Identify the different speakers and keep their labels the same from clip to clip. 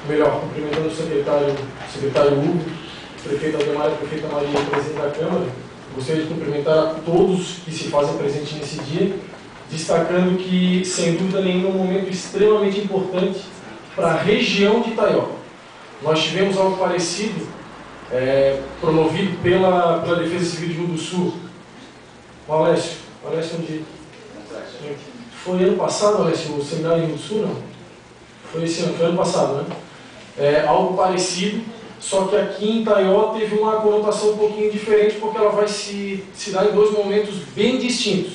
Speaker 1: melhor, cumprimentando o secretário Hugo, prefeito Ademar e prefeita Maria, presidente da Câmara. Gostaria de cumprimentar a todos que se fazem presente nesse dia, destacando que, sem dúvida nenhuma, é um momento extremamente importante para a região de Itaió. Nós tivemos algo parecido, promovido pela Defesa Civil de Rio do Sul. O Alessio, onde foi ano passado, Alessio, o seminário em Rio do Sul, não? Foi esse ano, foi ano passado, né? Algo parecido, só que aqui em Itaió teve uma conotação um pouquinho diferente, porque ela vai se dar em dois momentos bem distintos.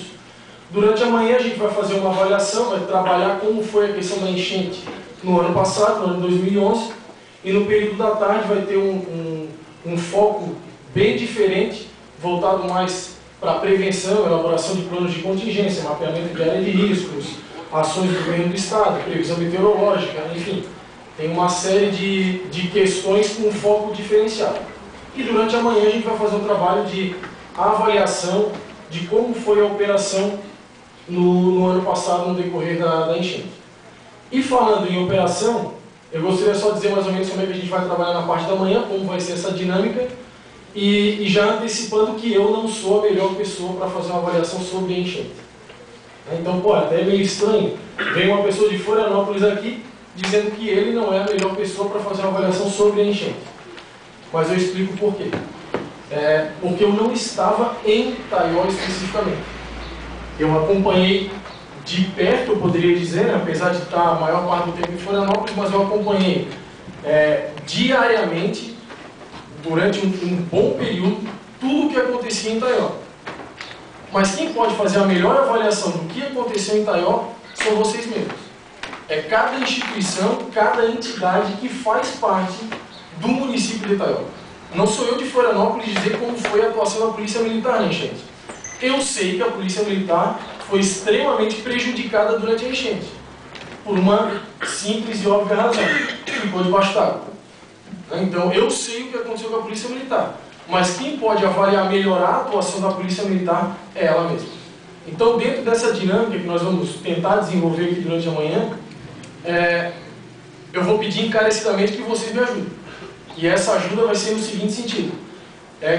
Speaker 1: Durante a manhã a gente vai fazer uma avaliação, vai trabalhar como foi a questão da enchente no ano passado, no ano de 2011, e no período da tarde vai ter um foco bem diferente, voltado mais para a prevenção, elaboração de planos de contingência, mapeamento de área de riscos, ações do governo do Estado, previsão meteorológica, enfim. Tem uma série de questões com foco diferenciado. E durante a manhã a gente vai fazer um trabalho de avaliação de como foi a operação no ano passado, no decorrer da enchente. E falando em operação, eu gostaria só de dizer mais ou menos como é que a gente vai trabalhar na parte da manhã, como vai ser essa dinâmica, e já antecipando que eu não sou a melhor pessoa para fazer uma avaliação sobre a enchente. Então, pô, até é meio estranho. Vem uma pessoa de Florianópolis aqui, dizendo que ele não é a melhor pessoa para fazer uma avaliação sobre a enchente. Mas eu explico por quê. Porque eu não estava em Itaió especificamente. Eu acompanhei de perto, eu poderia dizer, né, apesar de estar a maior parte do tempo em Florianópolis, mas eu acompanhei diariamente, durante um bom período, tudo o que acontecia em Itaió. Mas quem pode fazer a melhor avaliação do que aconteceu em Itaió são vocês mesmos. É cada instituição, cada entidade que faz parte do município de Itaió. Não sou eu de Florianópolis dizer como foi a atuação da Polícia Militar na enchente. Eu sei que a Polícia Militar foi extremamente prejudicada durante a enchente, por uma simples e óbvia razão: ficou debaixo d'água. Então, eu sei o que aconteceu com a Polícia Militar, mas quem pode avaliar, melhorar a atuação da Polícia Militar é ela mesma. Então, dentro dessa dinâmica que nós vamos tentar desenvolver aqui durante a manhã, eu vou pedir encarecidamente que vocês me ajudem. E essa ajuda vai ser no seguinte sentido: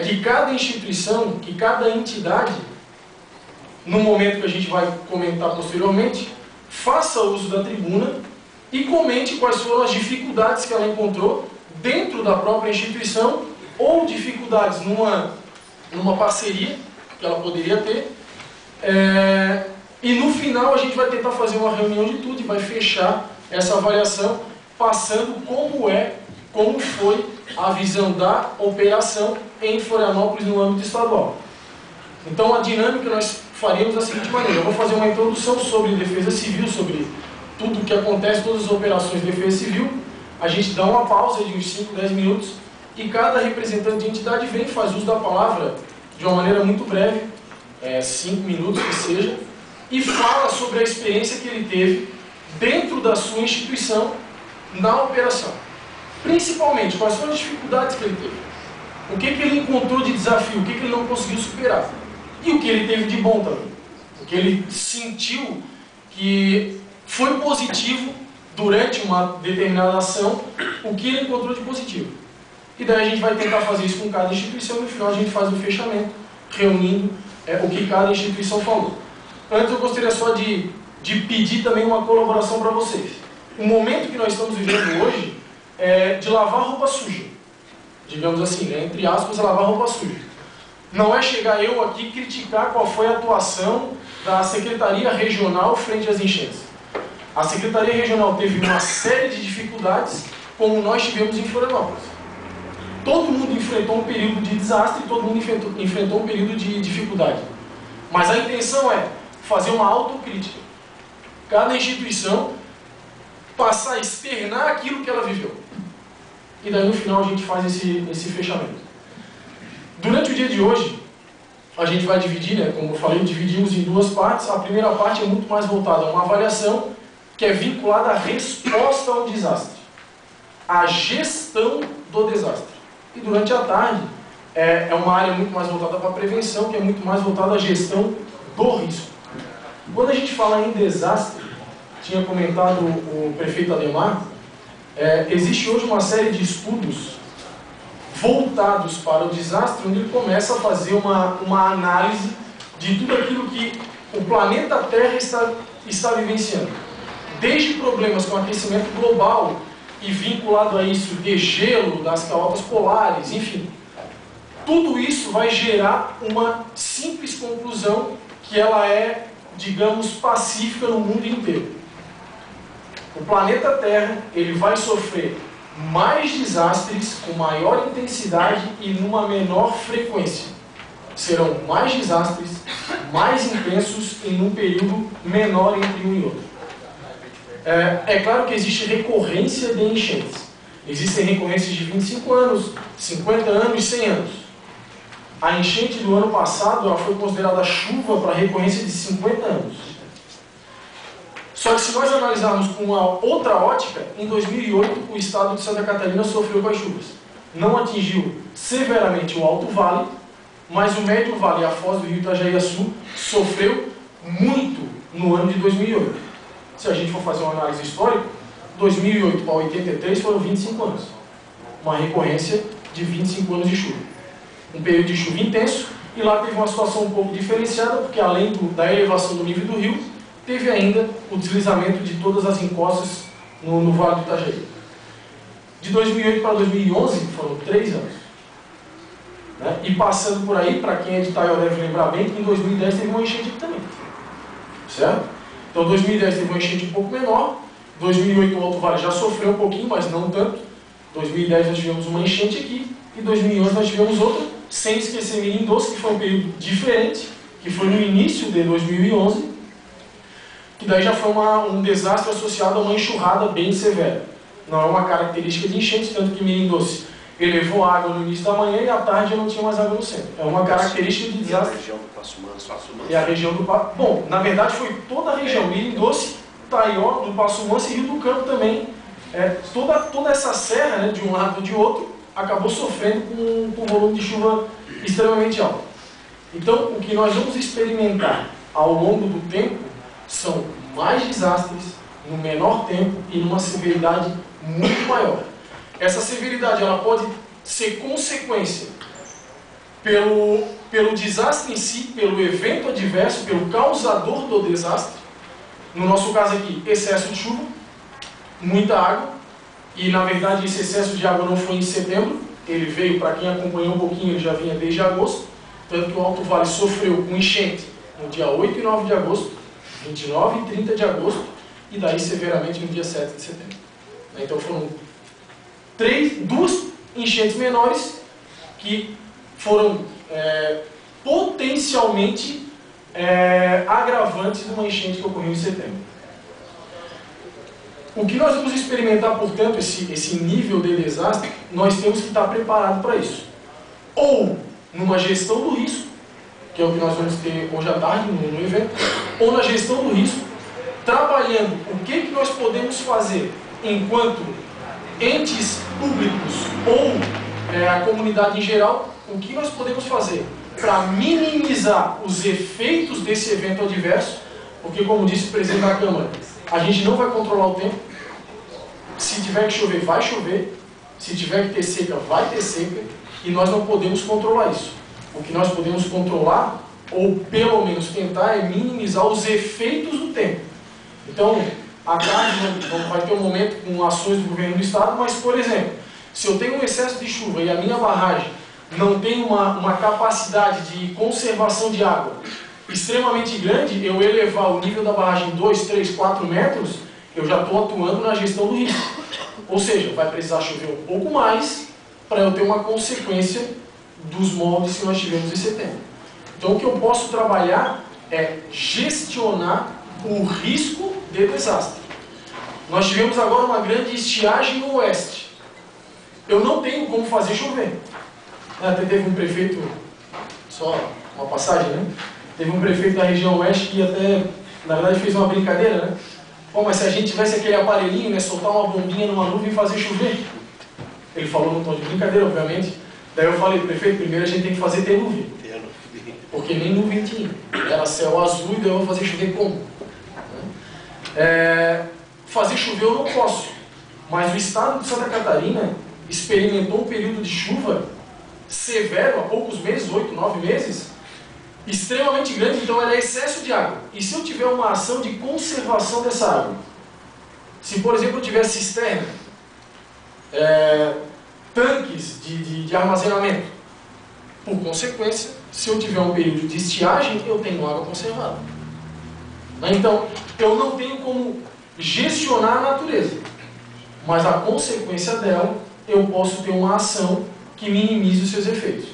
Speaker 1: que cada instituição, que cada entidade, no momento que a gente vai comentar posteriormente, faça uso da tribuna e comente quais foram as dificuldades que ela encontrou dentro da própria instituição, ou dificuldades numa parceria que ela poderia ter. E no final a gente vai tentar fazer uma reunião de tudo e vai fechar essa avaliação passando como foi a visão da operação em Florianópolis no âmbito estadual. Então a dinâmica nós faremos da seguinte maneira: eu vou fazer uma introdução sobre defesa civil, sobre tudo o que acontece, todas as operações de defesa civil. A gente dá uma pausa de uns 5, 10 minutos e cada representante de entidade vem e faz uso da palavra de uma maneira muito breve, 5 minutos que seja, e fala sobre a experiência que ele teve dentro da sua instituição na operação. Principalmente, quais foram as dificuldades que ele teve, o que ele encontrou de desafio, o que ele não conseguiu superar, e o que ele teve de bom também, o que ele sentiu que foi positivo durante uma determinada ação, o que ele encontrou de positivo. E daí a gente vai tentar fazer isso com cada instituição e no final a gente faz o fechamento, reunindo o que cada instituição falou. Antes eu gostaria só de pedir também uma colaboração para vocês. O momento que nós estamos vivendo hoje é de lavar roupa suja. Digamos assim, né? Entre aspas, lavar roupa suja. Não é chegar eu aqui criticar qual foi a atuação da Secretaria Regional frente às enchentes. A Secretaria Regional teve uma série de dificuldades, como nós tivemos em Florianópolis. Todo mundo enfrentou um período de desastre, todo mundo enfrentou um período de dificuldade. Mas a intenção é fazer uma autocrítica. Cada instituição passar a externar aquilo que ela viveu. E daí no final a gente faz esse fechamento. Durante o dia de hoje, a gente vai dividir, né, como eu falei, dividimos em duas partes. A primeira parte é muito mais voltada a uma avaliação que é vinculada à resposta ao desastre, à gestão do desastre. E durante a tarde, é uma área muito mais voltada para a prevenção, que é muito mais voltada à gestão do risco. Quando a gente fala em desastre, tinha comentado o prefeito Ademar, Existe hoje uma série de estudos voltados para o desastre, onde ele começa a fazer uma análise de tudo aquilo que o planeta Terra está vivenciando. Desde problemas com aquecimento global e vinculado a isso de gelo das calotas polares, enfim. Tudo isso vai gerar uma simples conclusão que ela é, digamos, pacífica no mundo inteiro. O planeta Terra, ele vai sofrer mais desastres com maior intensidade e numa menor frequência. Serão mais desastres, mais intensos em um período menor entre um e outro. É claro que existe recorrência de enchentes. Existem recorrências de 25 anos, 50 anos e 100 anos. A enchente do ano passado ela foi considerada chuva para recorrência de 50 anos. Só que se nós analisarmos com uma outra ótica, em 2008 o estado de Santa Catarina sofreu com as chuvas. Não atingiu severamente o Alto Vale, mas o Médio Vale e a foz do rio Itajaí-Açu sofreu muito no ano de 2008. Se a gente for fazer uma análise histórica, 2008 para 83 foram 25 anos. Uma recorrência de 25 anos de chuva. Um período de chuva intenso, e lá teve uma situação um pouco diferenciada, porque além da elevação do nível do rio, teve ainda o deslizamento de todas as encostas no Vale do Itajaí. De 2008 para 2011 foram 3 anos. Né? E passando por aí, para quem é de Itaió deve lembrar bem, que em 2010 teve uma enchente aqui também. Certo? Então 2010 teve uma enchente um pouco menor, 2008 o Alto Vale já sofreu um pouquinho, mas não tanto. 2010 nós tivemos uma enchente aqui, e 2011 nós tivemos outra, sem esquecer Mirim Doce, que foi um período diferente, que foi no início de 2011, que daí já foi um desastre associado a uma enxurrada bem severa. Não é uma característica de enchente, tanto que Mirim Doce elevou água no início da manhã e à tarde já não tinha mais água no centro. É uma característica de desastre.
Speaker 2: E a região do Passo Manso?
Speaker 1: E a região do Passo... Bom, na verdade foi toda a região, Mirim Doce, Itaió, do Passo Manso e Rio do Campo também. Toda essa serra, né, de um lado ou de outro, acabou sofrendo com um volume de chuva extremamente alto. Então, o que nós vamos experimentar ao longo do tempo são mais desastres, no menor tempo e numa severidade muito maior. Essa severidade ela pode ser consequência pelo desastre em si, pelo evento adverso, pelo causador do desastre. No nosso caso aqui, excesso de chuva, muita água, e na verdade esse excesso de água não foi em setembro, ele veio, para quem acompanhou um pouquinho, ele já vinha desde agosto, tanto que o Alto Vale sofreu com enchente no dia 8 e 9 de agosto, 29 e 30 de agosto, e daí severamente no dia 7 de setembro. Então foram duas enchentes menores que foram potencialmente agravantes de uma enchente que ocorreu em setembro. O que nós vamos experimentar, portanto, esse nível de desastre, nós temos que estar preparados para isso. Ou numa gestão do risco, que é o que nós vamos ter hoje à tarde no evento, ou na gestão do risco, trabalhando o que nós podemos fazer enquanto entes públicos ou a comunidade em geral, o que nós podemos fazer para minimizar os efeitos desse evento adverso, porque, como disse o presidente da Câmara, a gente não vai controlar o tempo. Se tiver que chover, vai chover. Se tiver que ter seca, vai ter seca. E nós não podemos controlar isso. O que nós podemos controlar, ou pelo menos tentar, é minimizar os efeitos do tempo. Então, à tarde vai ter um momento com ações do governo do estado, mas, por exemplo, se eu tenho um excesso de chuva e a minha barragem não tem uma capacidade de conservação de água extremamente grande, eu elevar o nível da barragem 2, 3, 4 metros, eu já estou atuando na gestão do risco. Ou seja, vai precisar chover um pouco mais para eu ter uma consequência dos moldes que nós tivemos em setembro. Então, o que eu posso trabalhar é gestionar o risco de desastre. Nós tivemos agora uma grande estiagem no oeste. Eu não tenho como fazer chover. Até teve um prefeito, só uma passagem, né? Teve um prefeito da região oeste que até, na verdade, fez uma brincadeira, né? Pô, mas se a gente tivesse aquele aparelhinho, né, soltar uma bombinha numa nuvem e fazer chover. Ele falou num tom de brincadeira, obviamente. Daí eu falei, prefeito, primeiro a gente tem que fazer ter nuvem. Porque nem nuvem tinha. Era céu azul e daí eu vou fazer chover como? Fazer chover eu não posso. mas o estado de Santa Catarina experimentou um período de chuva severo, há poucos meses, 8, 9 meses, extremamente grande, então ela é excesso de água. E se eu tiver uma ação de conservação dessa água, se por exemplo eu tiver cisterna, tanques de armazenamento, por consequência, se eu tiver um período de estiagem, eu tenho água conservada. Então, eu não tenho como gestionar a natureza, mas a consequência dela, eu posso ter uma ação que minimize os seus efeitos.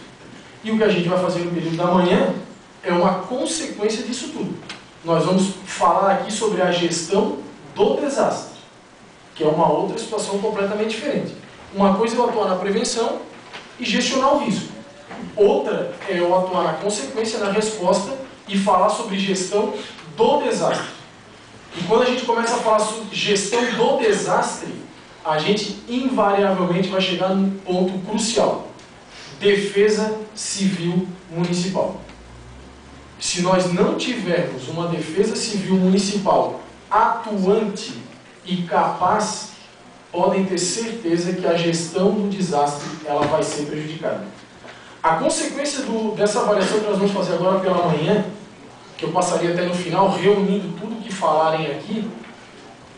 Speaker 1: E o que a gente vai fazer no período da manhã é uma consequência disso tudo. Nós vamos falar aqui sobre a gestão do desastre, que é uma outra situação completamente diferente. Uma coisa é eu atuar na prevenção e gestionar o risco. Outra é eu atuar na consequência, na resposta e falar sobre gestão do desastre. E quando a gente começa a falar sobre gestão do desastre, a gente invariavelmente vai chegar num ponto crucial: defesa civil municipal. Se nós não tivermos uma defesa civil municipal atuante e capaz, podem ter certeza que a gestão do desastre ela vai ser prejudicada. A consequência dessa avaliação que nós vamos fazer agora pela manhã, que eu passaria até no final, reunindo tudo que falarem aqui,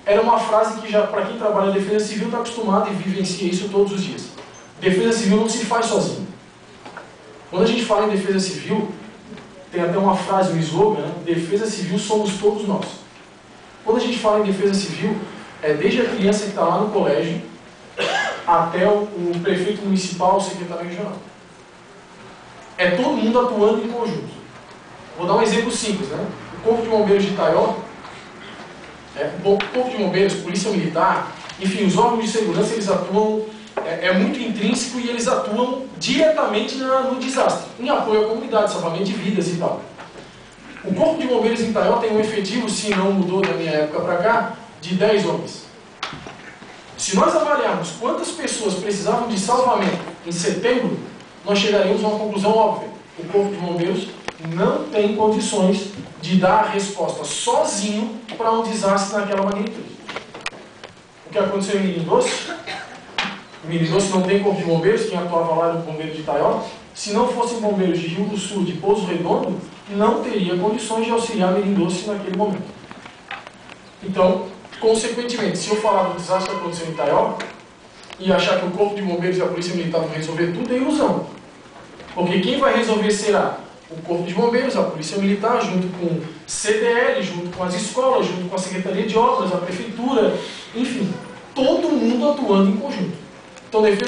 Speaker 1: era uma frase que já, para quem trabalha em defesa civil, está acostumado e vivencia isso todos os dias. Defesa civil não se faz sozinho. Quando a gente fala em defesa civil, tem até uma frase, um slogan, né? Defesa civil somos todos nós. Quando a gente fala em defesa civil, é desde a criança que está lá no colégio, até o prefeito municipal, o secretário regional. É todo mundo atuando em conjunto. Vou dar um exemplo simples, né? O Corpo de Bombeiros de Itaió, o Corpo de Bombeiros, Polícia Militar, enfim, os órgãos de segurança, eles atuam, é muito intrínseco e eles atuam diretamente no desastre, em apoio à comunidade, salvamento de vidas e tal. O Corpo de Bombeiros em Itaió tem um efetivo, se não mudou da minha época para cá, de 10 homens. Se nós avaliarmos quantas pessoas precisavam de salvamento em setembro, nós chegaríamos a uma conclusão óbvia: o Corpo de Bombeiros não tem condições de dar a resposta sozinho para um desastre naquela magnitude. O que aconteceu em Mirim Doce? Em Mirim Doce não tem Corpo de Bombeiros, quem atuava lá era o bombeiro de Itaió. Se não fossem bombeiros de Rio do Sul, de Pouso Redondo, não teria condições de auxiliar Mirim Doce naquele momento. Então, consequentemente, se eu falar do desastre que aconteceu em Itaió e achar que o Corpo de Bombeiros e a Polícia Militar vão resolver tudo, é ilusão. Porque quem vai resolver será o Corpo de Bombeiros, a Polícia Militar, junto com o CDL, junto com as escolas, junto com a Secretaria de Obras, a Prefeitura, enfim, todo mundo atuando em conjunto. Então, defesa